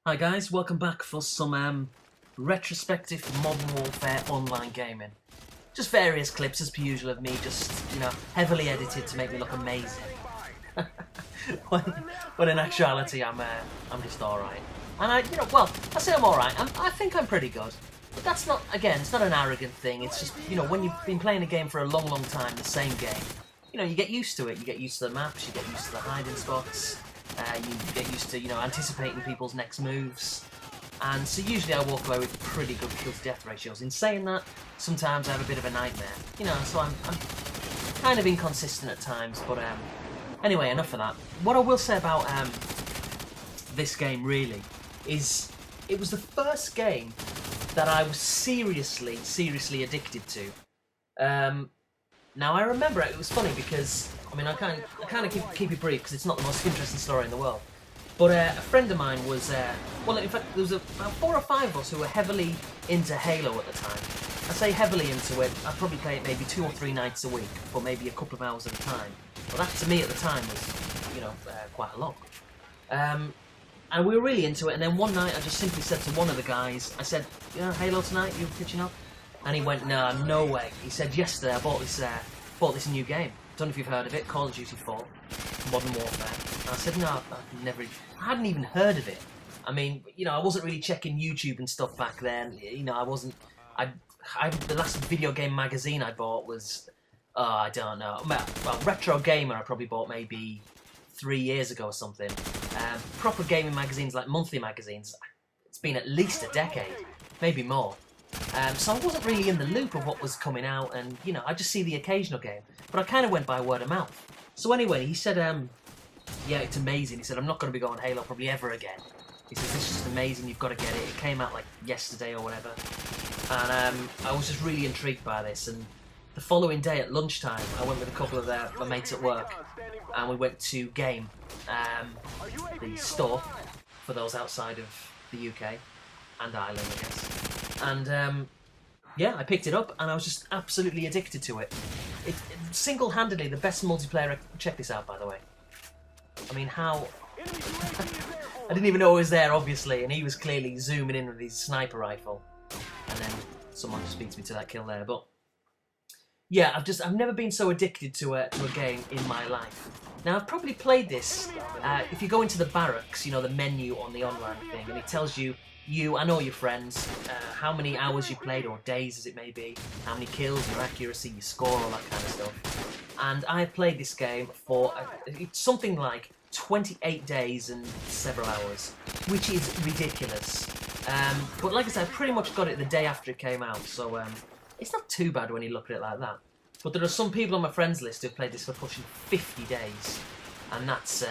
Hi guys, welcome back for some retrospective Modern Warfare online gaming. Just various clips as per usual of me just, heavily edited to make me look amazing. when in actuality I'm just alright. And I say I'm alright, I think I'm pretty good. But that's not, again, it's not an arrogant thing, it's just, when you've been playing a game for a long time, the same game, you get used to it, you get used to the maps, you get used to the hiding spots. You get used to, anticipating people's next moves. And so usually I walk away with pretty good kill-to-death ratios. In saying that, sometimes I have a bit of a nightmare. So I'm kind of inconsistent at times. But anyway, enough of that. What I will say about this game, really, is it was the first game that I was seriously addicted to. Now, I remember it was funny because, I kind of keep it brief because it's not the most interesting story in the world. But a friend of mine was, in fact, there was about 4 or 5 of us who were heavily into Halo at the time. I say heavily into it, I'd probably play it maybe 2 or 3 nights a week, for maybe a couple of hours at a time. But that, to me, at the time was, quite a lot. And we were really into it, and then one night I just simply said to one of the guys, I said, Halo tonight, you pitching up? And he went, no way. He said, yesterday I bought this new game. Don't know if you've heard of it, Call of Duty 4, Modern Warfare. And I said, no, I hadn't even heard of it. I wasn't really checking YouTube and stuff back then. The last video game magazine I bought was, I don't know. Well, Retro Gamer I probably bought maybe 3 years ago or something. Proper gaming magazines, like monthly magazines, it's been at least a decade, maybe more. So I wasn't really in the loop of what was coming out, and I just see the occasional game. But I kind of went by word of mouth. So anyway, he said, yeah, it's amazing. He said, I'm not going to be going Halo probably ever again. He says, this is just amazing, you've got to get it. It came out like yesterday or whatever. And I was just really intrigued by this. And the following day at lunchtime, I went with a couple of my mates at work, and we went to Game, the store for those outside of the UK and Ireland, I guess. And yeah, I picked it up, and I was just absolutely addicted to it. It's single-handedly the best multiplayer. Check this out, by the way. How... I didn't even know it was there, obviously, and he was clearly zooming in with his sniper rifle. And then someone just beats me to that kill there. But yeah, I've never been so addicted to a game in my life. Now, I've probably played this. If you go into the barracks, the menu on the online thing, and it tells you and all your friends, how many hours you played, or days as it may be, how many kills, your accuracy, your score, all that kind of stuff. And I played this game for something like 28 days and several hours, which is ridiculous. But like I said, I pretty much got it the day after it came out, so it's not too bad when you look at it like that. But there are some people on my friends list who've played this for pushing 50 days, and that's...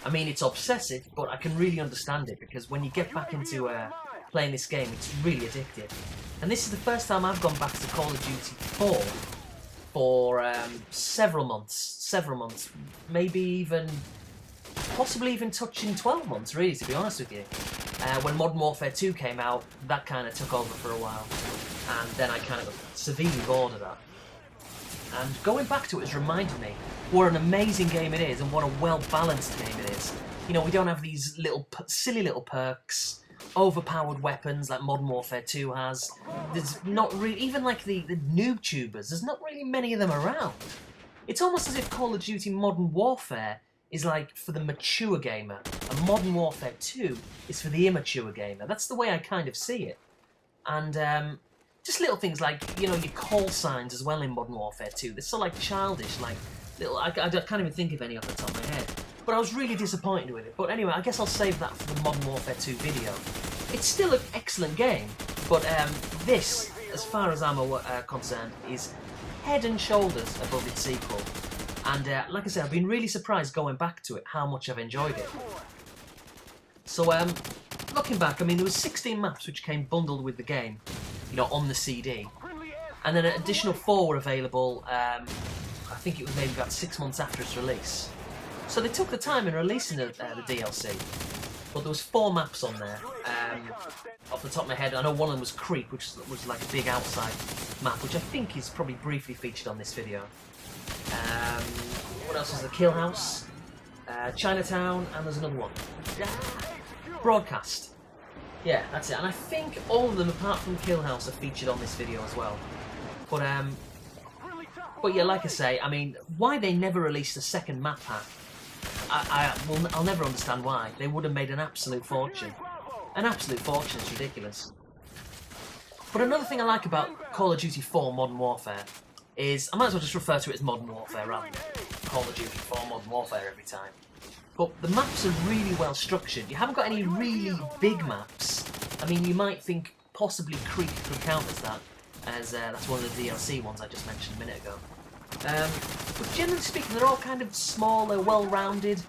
it's obsessive, but I can really understand it, because when you get back into playing this game, it's really addictive. And this is the first time I've gone back to Call of Duty 4 for several months, possibly even touching 12 months, really, to be honest with you. When Modern Warfare 2 came out, that kind of took over for a while, and then I kind of got severely bored of that. And going back to it has reminded me what an amazing game it is, and what a well-balanced game it is. We don't have these silly little perks, overpowered weapons like Modern Warfare 2 has. There's not really, even like the noob tubers, there's not really many of them around. It's almost as if Call of Duty Modern Warfare is like for the mature gamer, and Modern Warfare 2 is for the immature gamer. That's the way I kind of see it. And just little things like, your call signs as well in Modern Warfare 2. They're so childish, little. I can't even think of any off the top of my head. But I was really disappointed with it. But anyway, I guess I'll save that for the Modern Warfare 2 video. It's still an excellent game, but this, as far as I'm concerned, is head and shoulders above its sequel. And like I said, I've been really surprised going back to it how much I've enjoyed it. So looking back, there was 16 maps which came bundled with the game, on the CD. And then an additional 4 were available, I think it was maybe about 6 months after its release. So they took the time in releasing the DLC. But there was 4 maps on there. Off the top of my head, I know one of them was Creek, which was like a big outside map, which I think is probably briefly featured on this video. What else was there? Kill House, Chinatown, and there's another one. broadcast. Yeah, that's it. And I think all of them, apart from Kill House, are featured on this video as well. But yeah, like I say, I mean, why they never released a second map pack, I'll never understand why. They would have made an absolute fortune. An absolute fortune, it's ridiculous. But another thing I like about Call of Duty 4 Modern Warfare is, I might as well just refer to it as Modern Warfare rather than Call of Duty 4 Modern Warfare every time. But the maps are really well structured. You haven't got any really big maps. I mean, you might think possibly Creek could count as that, as that's one of the DLC ones I just mentioned a minute ago. But generally speaking, they're all kind of smaller, well-rounded.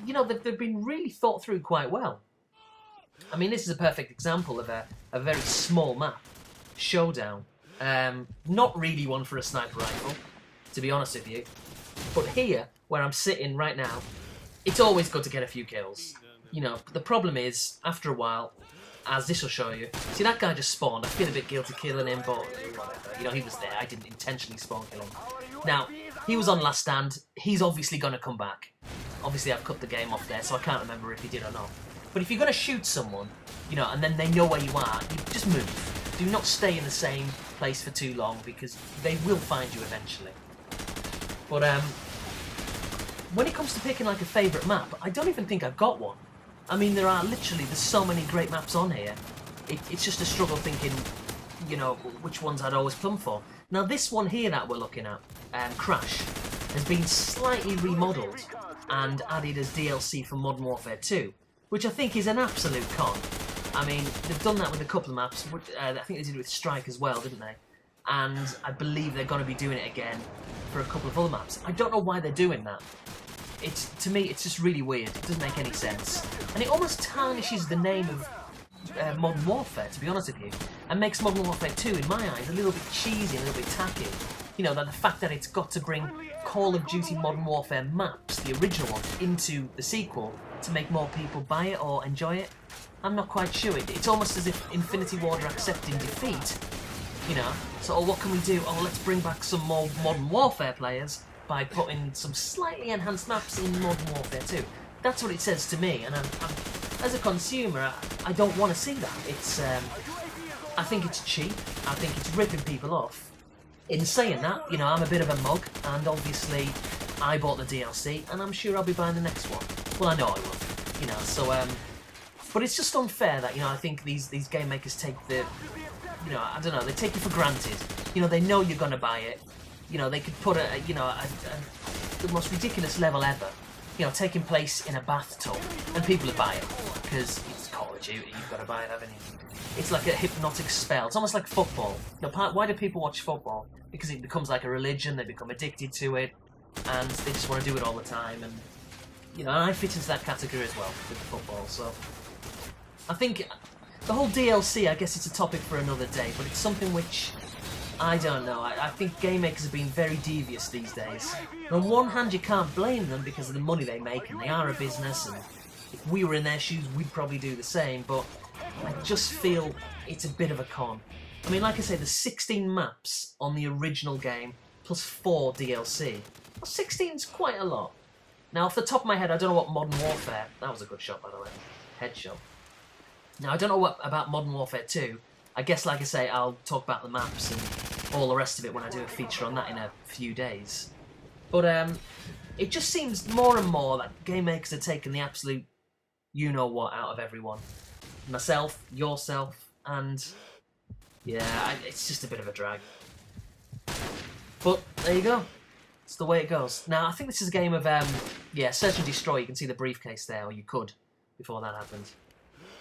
You know, they've been really thought through quite well. I mean, this is a perfect example of a very small map. Showdown. Not really one for a sniper rifle, to be honest with you. But here, where I'm sitting right now, it's always good to get a few kills. You know, the problem is, after a while, as this will show you, see that guy just spawned, I feel a bit guilty killing him, but whatever. You know, he was there, I didn't intentionally spawn kill him. Now, he was on Last Stand, he's obviously going to come back. Obviously I've cut the game off there, so I can't remember if he did or not. But if you're going to shoot someone, you know, and then they know where you are, you just move. Do not stay in the same place for too long, because they will find you eventually. But, when it comes to picking like a favourite map, I don't even think I've got one. I mean, there's so many great maps on here. It's just a struggle thinking, you know, which ones I'd always plumb for. Now this one here that we're looking at, Crash, has been slightly remodelled and added as DLC for Modern Warfare 2, which I think is an absolute con. I mean, they've done that with a couple of maps, I think they did it with Strike as well, didn't they? And I believe they're going to be doing it again for a couple of other maps. I don't know why they're doing that. To me, it's just really weird. It doesn't make any sense. And it almost tarnishes the name of Modern Warfare, to be honest with you, and makes Modern Warfare 2, in my eyes, a little bit cheesy, a little bit tacky. You know, that the fact that it's got to bring Call of Duty Modern Warfare maps, the original ones, into the sequel to make more people buy it or enjoy it. I'm not quite sure. It's almost as if Infinity Ward are accepting defeat. You know, so what can we do? Oh, let's bring back some more Modern Warfare players by putting some slightly enhanced maps in Modern Warfare 2. That's what it says to me, and I'm as a consumer, I don't want to see that. I think it's cheap. I think it's ripping people off. In saying that, you know, I'm a bit of a mug, and obviously I bought the DLC, and I'm sure I'll be buying the next one. Well, I know I will, you know, so, but it's just unfair that, you know, I think these game makers take the, you know, I don't know, they take it for granted. You know, they know you're going to buy it. You know, they could put the most ridiculous level ever, you know, taking place in a bathtub, and people would buy it, because it's Call of Duty, you've got to buy it, haven't you? It's like a hypnotic spell. It's almost like football. You know, why do people watch football? Because it becomes like a religion, they become addicted to it, and they just want to do it all the time, and, you know, and I fit into that category as well, with football, so I think the whole DLC, I guess it's a topic for another day, but it's something which, I don't know, I think game makers have been very devious these days. On one hand, you can't blame them because of the money they make, and they are a business, and if we were in their shoes, we'd probably do the same, but I just feel it's a bit of a con. I mean, like I say, there's 16 maps on the original game, plus 4 DLC. Well, 16's quite a lot. Now, off the top of my head, I don't know what Modern Warfare... That was a good shot, by the way. Headshot. Now, I don't know what about Modern Warfare 2. I guess, like I say, I'll talk about the maps and all the rest of it when I do a feature on that in a few days. But it just seems more and more that game makers are taking the absolute you-know-what out of everyone. Myself, yourself, and yeah, it's just a bit of a drag. But there you go. It's the way it goes. Now, I think this is a game of, yeah, Search and Destroy. You can see the briefcase there, or you could, before that happened.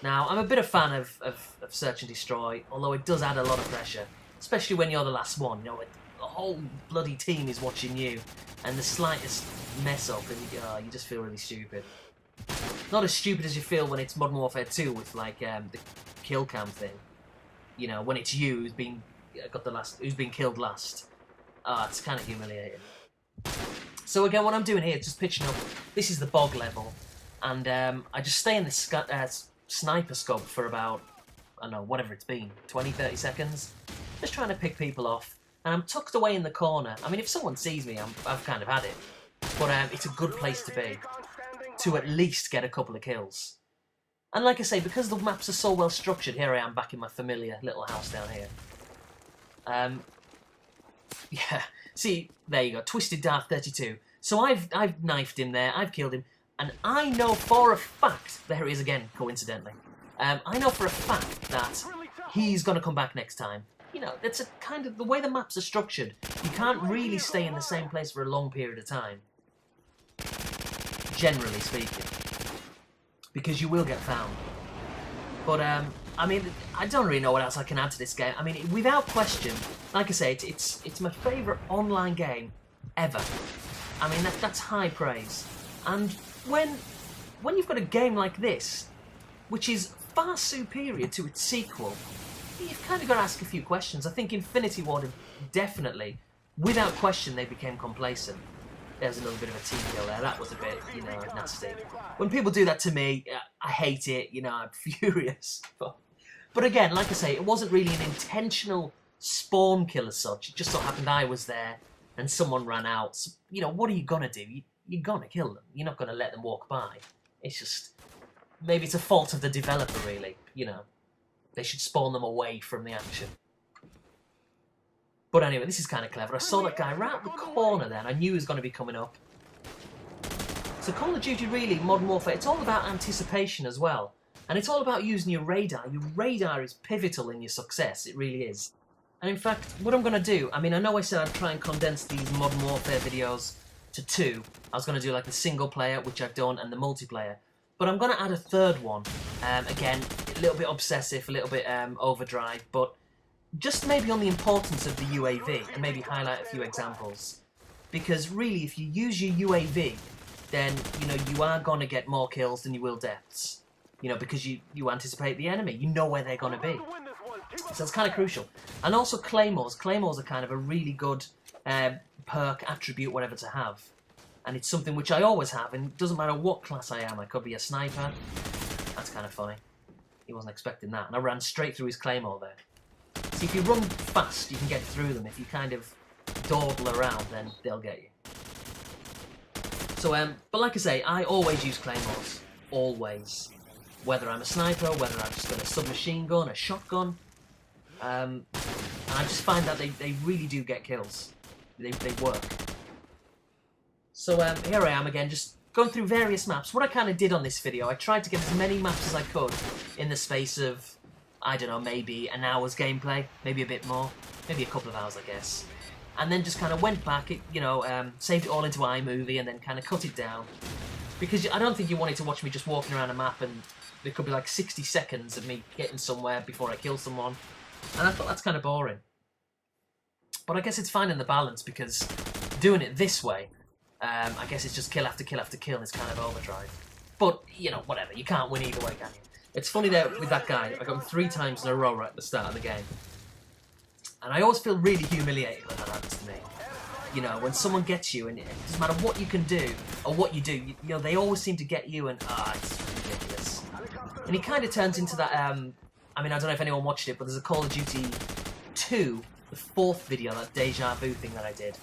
Now, I'm a bit of a fan of Search and Destroy, although it does add a lot of pressure, especially when you're the last one. You know, the whole bloody team is watching you, and the slightest mess up, and you just feel really stupid. Not as stupid as you feel when it's Modern Warfare 2 with like the kill cam thing. You know, when it's you who's been killed last. It's kind of humiliating. So again, what I'm doing here is just pitching up. This is the bog level, and I just stay in this sniper scope for about, I don't know, whatever it's been, 20, 30 seconds. Just trying to pick people off, and I'm tucked away in the corner. I mean, if someone sees me, I've kind of had it. But it's a good place to be, to at least get a couple of kills. And like I say, because the maps are so well structured, here I am back in my familiar little house down here. Yeah, see, there you go, Twisted Dart 32. So I've knifed him there, I've killed him, and I know for a fact, there he is again, coincidentally. I know for a fact that he's going to come back next time. You know, that's a kind of the way the maps are structured. You can't really stay in the same place for a long period of time, generally speaking, because you will get found. But I mean, I don't really know what else I can add to this game. I mean, without question, like I say, it's my favourite online game ever. I mean, that's high praise. And when you've got a game like this, which is far superior to its sequel, you've kind of got to ask a few questions. I think Infinity Ward definitely, without question, they became complacent. There's another bit of a team kill there. That was a bit, you know, nasty. When people do that to me, I hate it. You know, I'm furious. But again, like I say, it wasn't really an intentional spawn kill as such. It just so happened I was there and someone ran out. So, you know, what are you going to do? You're going to kill them. You're not going to let them walk by. It's just, maybe it's a fault of the developer, really. You know, they should spawn them away from the action. But anyway, this is kind of clever. I saw that guy right at the corner then. I knew he was going to be coming up. So Call of Duty, really, Modern Warfare, it's all about anticipation as well. And it's all about using your radar. Your radar is pivotal in your success. It really is. And in fact, what I'm going to do, I mean, I know I said I'd try and condense these Modern Warfare videos to 2. I was going to do like the single player, which I've done, and the multiplayer. But I'm going to add a third one. Again, a little bit obsessive, a little bit overdrive, but just maybe on the importance of the UAV, and maybe highlight a few examples. Because really, if you use your UAV, then, you know, you are going to get more kills than you will deaths. You know, because you anticipate the enemy. You know where they're going to be. So it's kind of crucial. And also Claymores. Claymores are kind of a really good perk, attribute, whatever to have. And it's something which I always have, and it doesn't matter what class I am. I could be a sniper. That's kind of funny. He wasn't expecting that. And I ran straight through his Claymore there. See, if you run fast, you can get through them. If you kind of dawdle around, then they'll get you. So, but like I say, I always use Claymores. Always. Whether I'm a sniper, whether I've just got a submachine gun, a shotgun. And I just find that they really do get kills. They work. So here I am again, just going through various maps. What I kind of did on this video, I tried to get as many maps as I could in the space of, I don't know, maybe an hour's gameplay, maybe a bit more, maybe a couple of hours, I guess. And then just kind of went back, you know, saved it all into iMovie and then kind of cut it down. Because I don't think you wanted to watch me just walking around a map and there could be like 60 seconds of me getting somewhere before I kill someone. And I thought that's kind of boring. But I guess it's finding the balance because doing it this way, I guess it's just kill after kill after kill. It's kind of overdrive. But, you know, whatever. You can't win either way, can you? It's funny there with that guy. I got him 3 times in a row right at the start of the game. And I always feel really humiliated when that happens to me. You know, when someone gets you, and it doesn't matter what you can do or what you do, you know, they always seem to get you, and it's ridiculous. And he kind of turns into that. I mean, I don't know if anyone watched it, but there's a Call of Duty 2, the 4th video, that deja vu thing that I did.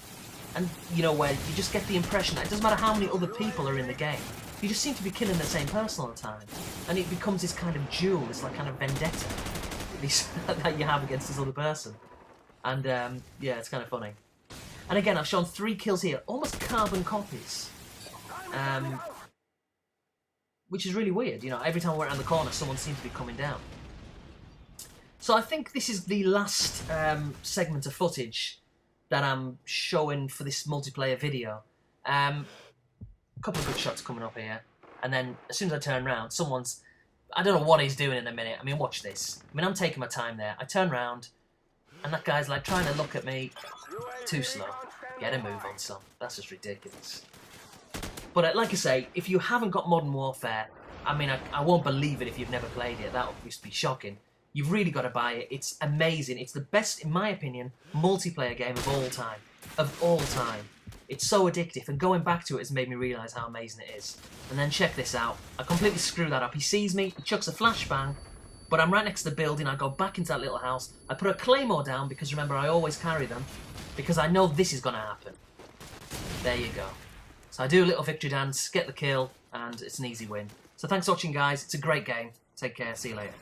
And you know, where you just get the impression that it doesn't matter how many other people are in the game, you just seem to be killing the same person all the time, and it becomes this kind of duel, this like kind of vendetta, that you have against this other person. And yeah, it's kind of funny. And again, I've shown 3 kills here, almost carbon copies. Which is really weird, you know, every time we're around the corner, someone seems to be coming down. So I think this is the last segment of footage that I'm showing for this multiplayer video. A couple of good shots coming up here, and then as soon as I turn around, someone's... I don't know what he's doing in a minute. I mean, watch this. I mean, I'm taking my time there. I turn around, and that guy's like trying to look at me. Too slow. Get a move on, son. That's just ridiculous. But like I say, if you haven't got Modern Warfare, I mean, I won't believe it if you've never played it. That would just be shocking. You've really got to buy it. It's amazing. It's the best, in my opinion, multiplayer game of all time. Of all time. It's so addictive, and going back to it has made me realise how amazing it is. And then check this out. I completely screw that up. He sees me, he chucks a flashbang, but I'm right next to the building. I go back into that little house. I put a claymore down, because remember, I always carry them, because I know this is going to happen. There you go. So I do a little victory dance, get the kill, and it's an easy win. So thanks for watching, guys. It's a great game. Take care. See you later.